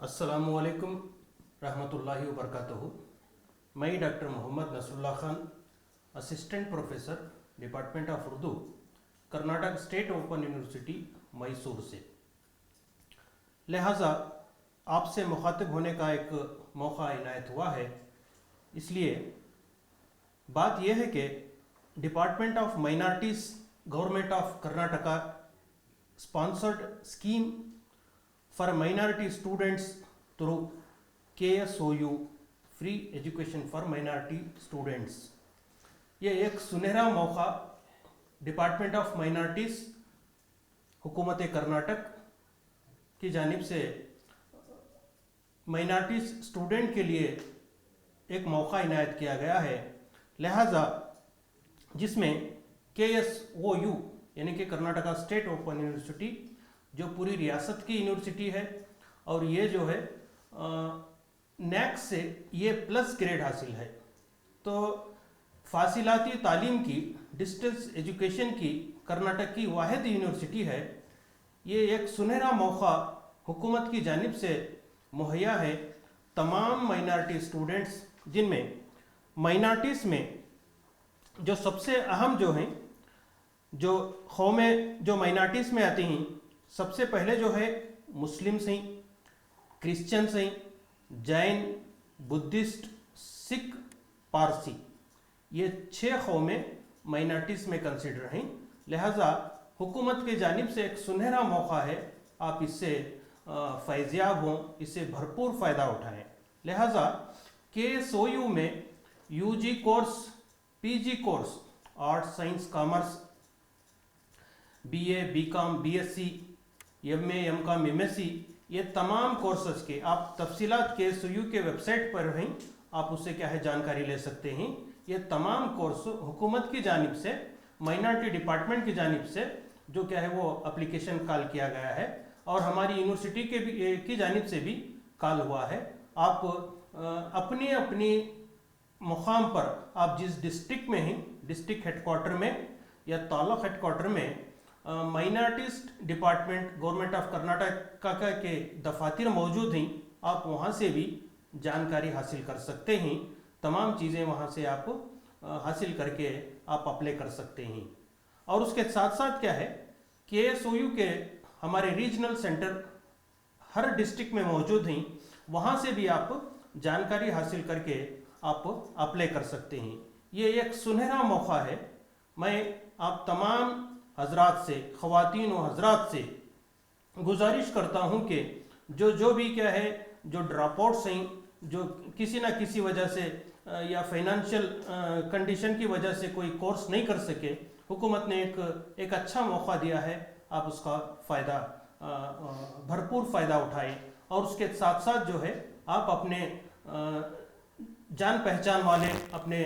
अस्सलामुअलैकुम रहमतुल्लाहि व बरकातहू। मैं doctor Mohammad Nasrullah Khan, assistant professor department of Urdu, Karnataka state open university Mysore से। लिहाजा आपसे मुखातिब होने का एक मौका इनायत हुआ है। इसलिए बात यह है कि department of minorities government of Karnataka sponsored scheme for minority students through KSOU free education for minority students. ये एक सुनहरा मौका डिपार्टमेंट ऑफ माइनॉरिटीज़ हुकूमत कर्नाटक की जानिब से माइनॉरिटी स्टूडेंट के लिए एक मौका इनायत किया गया है। लिहाजा जिसमें KSOU यानी कि कर्नाटका स्टेट ओपन यूनिवर्सिटी जो पूरी रियासत की यूनिवर्सिटी है और ये जो है नैक से ये प्लस ग्रेड हासिल है, तो फासिलाती तालीम की डिस्टेंस एजुकेशन की कर्नाटक की वाहिद यूनिवर्सिटी है। ये एक सुनहरा मौका हुकूमत की जानिब से मुहैया है तमाम माइनॉरिटी स्टूडेंट्स, जिनमें माइनॉरिटीज़ में जो सबसे अहम जो हैं, जो कौमें जो माइनॉरिटीज़ में आती हैं, सबसे पहले जो है मुस्लिम्स हैं, क्रिश्चियंस हैं, जैन, बुद्धिस्ट, सिख, पारसी, ये 6 कौमें माइनॉरिटीज़ में कंसिडर हैं। लिहाजा हुकूमत की जानिब से एक सुनहरा मौका है, आप इससे फैज़याब हों, इससे भरपूर फ़ायदा उठाएं। लिहाजा KSOU में UG course, PG course, arts, science, commerce, BA, BCom, BSc, MA, MCom, MSc, ये तमाम कोर्सेज के आप तफसीलात KSOU के वेबसाइट पर हैं, आप उससे क्या है जानकारी ले सकते हैं। ये तमाम कोर्स हुकूमत की जानिब से, माइनॉरिटी डिपार्टमेंट की जानिब से जो क्या है वो एप्लीकेशन कॉल किया गया है और हमारी यूनिवर्सिटी के भी की जानिब से भी कॉल हुआ है। आप अपनी अपनी मुकाम पर आप जिस डिस्ट्रिक्ट में हैं, डिस्ट्रिक्ट हेडक्वार्टर में या तालुक हेडक्वार्टर में minorities department government of Karnataka के दफातर मौजूद हैं, आप वहाँ से भी जानकारी हासिल कर सकते हैं। तमाम चीज़ें वहाँ से आप हासिल करके आप अप्लाई कर सकते हैं। और उसके साथ साथ क्या है, KSOU के हमारे रीजनल सेंटर हर डिस्ट्रिक्ट में मौजूद हैं, वहाँ से भी आप जानकारी हासिल करके आप अप्लाई कर सकते हैं। ये एक सुनहरा मौका है। मैं आप तमाम हजरात से, ख़वातीन व हजरात से गुजारिश करता हूँ कि जो भी क्या है, जो ड्रॉप आउट्स हैं, जो किसी ना किसी वजह से या फाइनेंशियल कंडीशन की वजह से कोई कोर्स नहीं कर सके, हुकूमत ने एक अच्छा मौका दिया है, आप उसका फ़ायदा भरपूर फ़ायदा उठाएं। और उसके साथ साथ जो है आप अपने जान पहचान वाले, अपने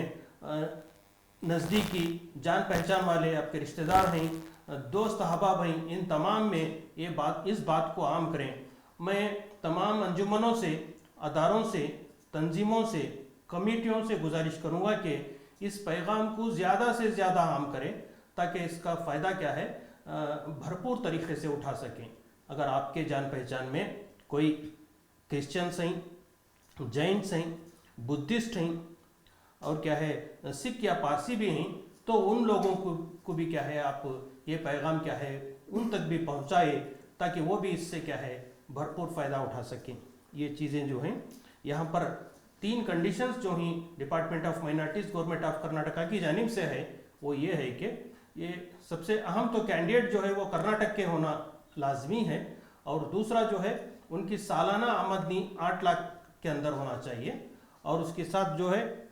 नज़दीकी जान पहचान वाले आपके रिश्तेदार हैं, दोस्त अहबाब हैं, इन तमाम में इस बात को आम करें। मैं तमाम अंजुमनों से, अदारों से, तंजीमों से, कमेटियों से गुजारिश करूँगा कि इस पैगाम को ज़्यादा से ज़्यादा आम करें ताकि इसका फ़ायदा क्या है भरपूर तरीक़े से उठा सकें। अगर आपके जान पहचान में कोई क्रिश्चियंस हैं, जैन्स हैं, बुद्धिस्ट हैं और क्या है सिख या पारसी भी हैं, तो उन लोगों को भी क्या है आप ये पैगाम क्या है उन तक भी पहुंचाए ताकि वो भी इससे क्या है भरपूर फ़ायदा उठा सकें। ये चीज़ें जो हैं यहाँ पर 3 कंडीशंस जो हैं department of minorities government of Karnataka की जानिब से है, वो ये है कि ये सबसे अहम तो कैंडिडेट जो है वो कर्नाटक के होना लाजमी है, और दूसरा जो है उनकी सालाना आमदनी 8 लाख के अंदर होना चाहिए, और उसके साथ जो है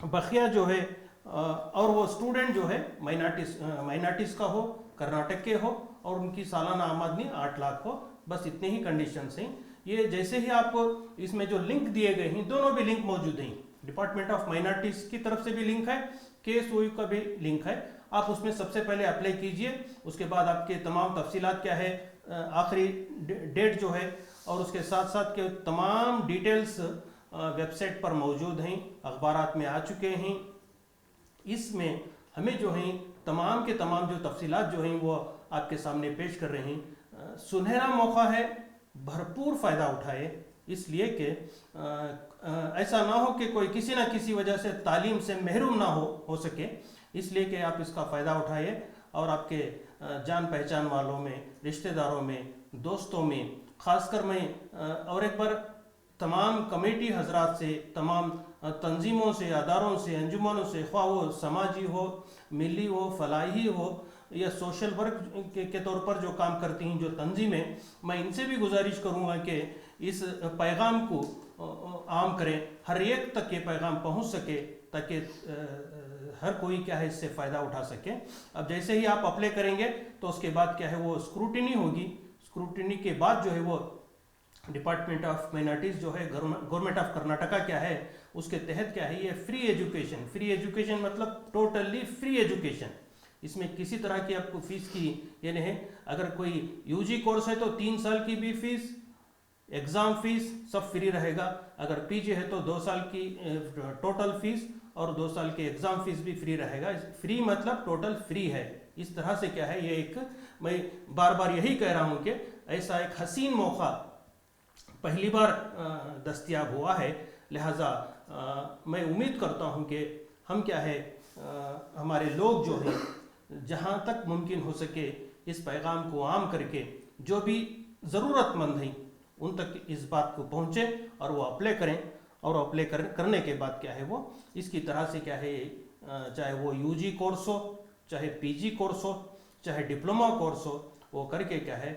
बखिया जो है और वो स्टूडेंट जो है माइनॉरिटीज़ का हो, कर्नाटक के हो और उनकी सालाना आमदनी 8 लाख हो। बस इतने ही कंडीशंस हैं। ये जैसे ही आपको इसमें जो लिंक दिए गए हैं, दोनों भी लिंक मौजूद हैं, डिपार्टमेंट ऑफ माइनॉरिटीज़ की तरफ से भी लिंक है, KSOU का भी लिंक है। आप उसमें सबसे पहले अप्लाई कीजिए, उसके बाद आपके तमाम तफसीलात क्या है, आखिरी डेट जो है और उसके साथ साथ के तमाम डिटेल्स वेबसाइट पर मौजूद हैं, अखबारात में आ चुके हैं। इसमें हमें जो हैं तमाम के तमाम जो तफसीलात जो हैं वो आपके सामने पेश कर रहे हैं। सुनहरा मौका है, भरपूर फ़ायदा उठाए। اس لیے کہ ایسا نہ ہو کہ کوئی کسی نہ کسی وجہ سے تعلیم سے محروم نہ ہو سکے، اس لیے کہ آپ اس کا فائدہ اٹھائیے اور آپ کے جان پہچان والوں میں، رشتہ داروں میں، دوستوں میں، خاص کر میں اور ایک بار تمام کمیٹی حضرات سے، تمام تنظیموں سے، اداروں سے، انجمنوں سے، خواہ وہ سماجی ہو، ملی ہو، فلاحی ہو یا سوشل ورک کے طور پر جو کام کرتی ہیں جو تنظیمیں، میں ان سے بھی گزارش کروں گا کہ اس پیغام کو عام کریں، ہر ایک تک یہ پیغام پہنچ سکے تاکہ ہر کوئی کیا ہے اس سے فائدہ اٹھا سکے۔ اب جیسے ہی آپ اپلائی کریں گے تو اس کے بعد کیا ہے وہ اسکروٹنی ہوگی، اسکروٹنی کے بعد جو ہے وہ ڈپارٹمنٹ آف مائنارٹیز جو ہے گورنمنٹ آف کرناٹکا کیا ہے اس کے تحت کیا ہے یہ فری ایجوکیشن مطلب ٹوٹلی فری ایجوکیشن، اس میں کسی طرح کی آپ کو فیس کی یہ نہیں ہے۔ اگر کوئی یو جی کورس ہے تو 3 سال کی بھی فیس، ایگزام فیس سب فری رہے گا، اگر پی جی ہے تو 2 سال کی ٹوٹل فیس اور 2 سال کے ایگزام فیس بھی فری رہے گا۔ فری مطلب ٹوٹل فری ہے، اس طرح سے کیا ہے یہ ایک، میں بار بار یہی کہہ رہا ہوں کہ ایسا ایک حسین موقع پہلی بار دستیاب ہوا ہے، لہٰذا میں امید کرتا ہوں کہ ہم کیا ہے ہمارے لوگ جو ہیں جہاں تک ممکن ہو سکے اس پیغام کو عام کر کے جو بھی ضرورت مند ہیں ان تک اس بات کو پہنچے اور وہ اپلائی کریں، اور اپلائی کرنے کے بعد کیا ہے وہ اس کی طرح سے کیا ہے چاہے وہ یو جی کورس ہو، چاہے پی جی کورس ہو، چاہے ڈپلومہ کورس ہو، وہ کر کے کیا ہے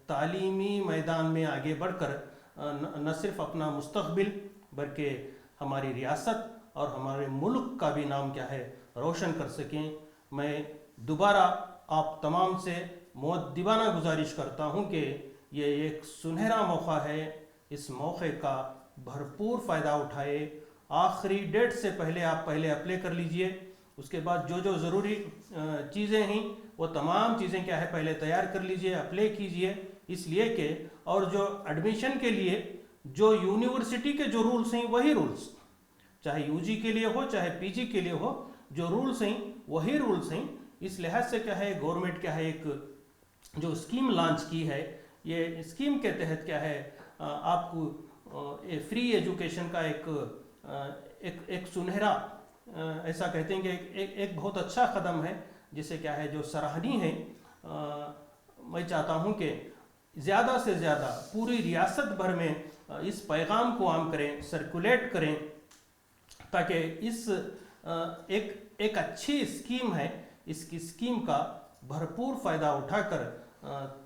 تعلیمی میدان میں آگے بڑھ کر نہ صرف اپنا مستقبل بلکہ ہماری ریاست اور ہمارے ملک کا بھی نام کیا ہے روشن کر سکیں۔ میں دوبارہ آپ تمام سے مؤدبانہ گزارش کرتا ہوں کہ یہ ایک سنہرا موقع ہے، اس موقع کا بھرپور فائدہ اٹھائے، آخری ڈیٹ سے پہلے آپ پہلے اپلائی کر لیجئے، اس کے بعد جو ضروری چیزیں ہیں وہ تمام چیزیں کیا ہے پہلے تیار کر لیجئے، اپلائی کیجئے، اس لیے کہ اور جو ایڈمیشن کے لیے جو یونیورسٹی کے جو رولز ہیں وہی رولز، چاہے یو جی کے لیے ہو چاہے پی جی کے لیے ہو، جو رولز ہیں وہی رولز ہیں۔ اس لحاظ سے کیا ہے گورنمنٹ کیا ہے ایک جو اسکیم لانچ کی ہے، یہ اسکیم کے تحت کیا ہے آپ کو فری ایجوکیشن کا ایک سنہرا ایسا کہتے ہیں کہ ایک بہت اچھا قدم ہے جسے کیا ہے جو سراہنی ہے۔ میں چاہتا ہوں کہ زیادہ سے زیادہ پوری ریاست بھر میں اس پیغام کو عام کریں، سرکولیٹ کریں، تاکہ اس ایک اچھی اسکیم ہے، اس کی اسکیم کا بھرپور فائدہ اٹھا کر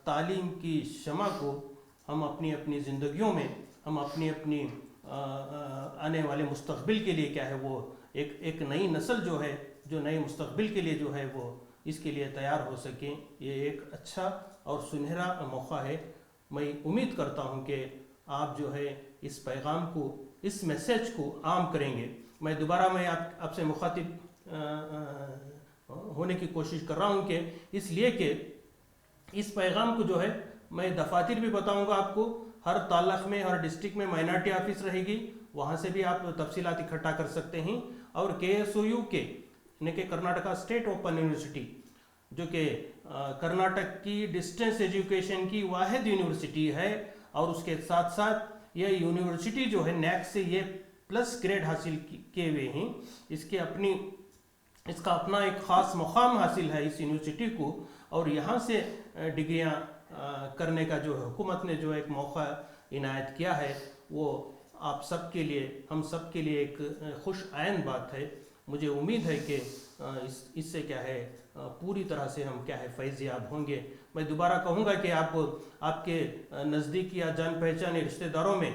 تعلیم کی شمع کو ہم اپنی زندگیوں میں، ہم اپنی آنے والے مستقبل کے لیے کیا ہے وہ ایک نئی نسل جو ہے جو نئے مستقبل کے لیے جو ہے وہ اس کے لیے تیار ہو سکیں۔ یہ ایک اچھا اور سنہرا موقع ہے۔ میں امید کرتا ہوں کہ آپ جو ہے اس پیغام کو، اس میسیج کو عام کریں گے۔ میں دوبارہ آپ سے مخاطب ہونے کی کوشش کر رہا ہوں کہ اس لیے کہ اس پیغام کو جو ہے میں دفاتر بھی بتاؤں گا آپ کو، ہر تعلق میں، ہر ڈسٹرکٹ میں مائنارٹی آفس رہے گی، وہاں سے بھی آپ تفصیلات اکٹھا کر سکتے ہیں، اور کے ایس او یو کے یعنی کہ کرناٹکا اسٹیٹ اوپن یونیورسٹی جو کہ کرناٹک کی ڈسٹینس ایجوکیشن کی واحد یونیورسٹی ہے، اور اس کے ساتھ ساتھ یہ یونیورسٹی جو ہے نیک سے یہ پلس گریڈ حاصل کیے ہوئے ہیں، اس کا اپنا ایک خاص مقام حاصل ہے اس یونیورسٹی کو، اور یہاں سے ڈگریاں کرنے کا جو حکومت نے جو ایک موقع عنایت کیا ہے وہ آپ سب کے لیے، ہم سب کے لیے ایک خوش عین بات ہے۔ مجھے امید ہے کہ اس سے کیا ہے پوری طرح سے ہم کیا ہے فیض یاب ہوں گے۔ میں دوبارہ کہوں گا کہ آپ کے نزدیک یا جان پہچانے رشتہ داروں میں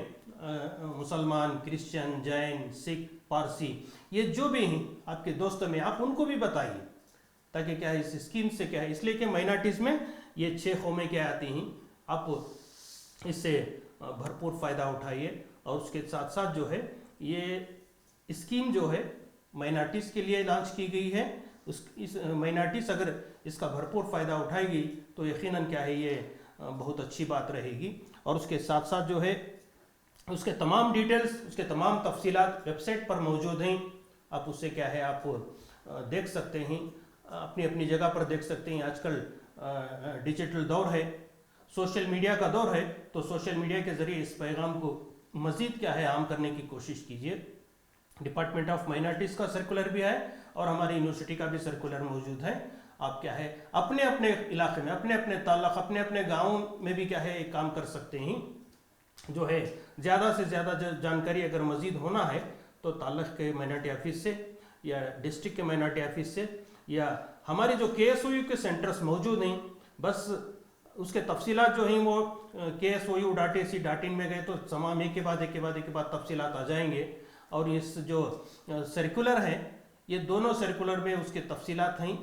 مسلمان، کرسچن، جین، سکھ، پارسی، یہ جو بھی ہیں آپ کے دوستوں میں، آپ ان کو بھی بتائیے تاکہ کیا ہے اس اسکیم سے کیا ہے، اس لیے کہ مائنارٹیز میں یہ 6 قومیں کیا آتی ہیں، آپ اس سے بھرپور فائدہ اٹھائیے، اور اس کے ساتھ ساتھ جو ہے یہ اسکیم جو ہے مائنارٹیز کے لیے لانچ کی گئی ہے، اس مائنارٹیز اگر اس کا بھرپور فائدہ اٹھائے گی تو یقیناً کیا ہے یہ بہت اچھی بات رہے گی۔ اور اس کے ساتھ ساتھ جو ہے اس کے تمام ڈیٹیلز، اس کے تمام تفصیلات ویب سائٹ پر موجود ہیں، آپ اس سے کیا ہے آپ دیکھ سکتے ہیں، اپنی جگہ پر دیکھ سکتے ہیں۔ آج کل ڈیجیٹل دور ہے، सोशल मीडिया का दौर है, तो सोशल मीडिया के ज़रिए इस पैगाम को मज़ीद क्या है आम करने की कोशिश कीजिए। डिपार्टमेंट ऑफ माइनॉरिटीज़ का सर्कुलर भी है और हमारी यूनिवर्सिटी का भी सर्कुलर मौजूद है। आप क्या है अपने अपने इलाके में, अपने अपने ताल्लुक़, अपने अपने गाँव में भी क्या है एक काम कर सकते हैं। जो है ज़्यादा से ज़्यादा जानकारी अगर मज़ीद होना है तो ताल्लुक़ के माइनॉरिटी ऑफिस से या डिस्ट्रिक्ट के माइनॉरिटी ऑफिस से या हमारे जो KSOU के सेंटर्स मौजूद हैं, बस उसके तफसीलात जो हैं वो KSOU.ac.in में गए तो तमाम एक के बाद तफसीलात आ जाएंगे। और इस जो सर्कुलर है, ये दोनों सर्कुलर में उसके तफसीलात हैं।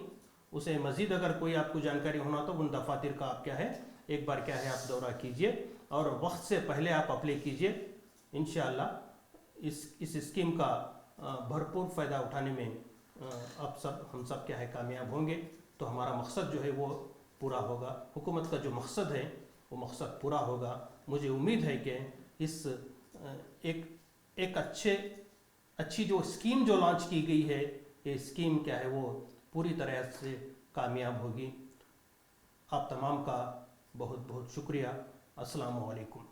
उसे मज़ीद अगर कोई आपको जानकारी होना तो उन दफातर का आप क्या है एक बार क्या है आप दौरा कीजिए और वक्त से पहले आप अप्लाई कीजिए। इंशाअल्लाह इस स्कीम का भरपूर फ़ायदा उठाने में हम सब क्या है कामयाब होंगे, तो हमारा मकसद जो है वो पूरा होगा। हुकूमत का जो मकसद है वो मकसद पूरा होगा। मुझे उम्मीद है कि इस एक अच्छी जो स्कीम जो लॉन्च की गई है, ये स्कीम क्या है वो पूरी तरह से कामयाब होगी। आप तमाम का बहुत बहुत शुक्रिया। अस्सलामु अलैकुम।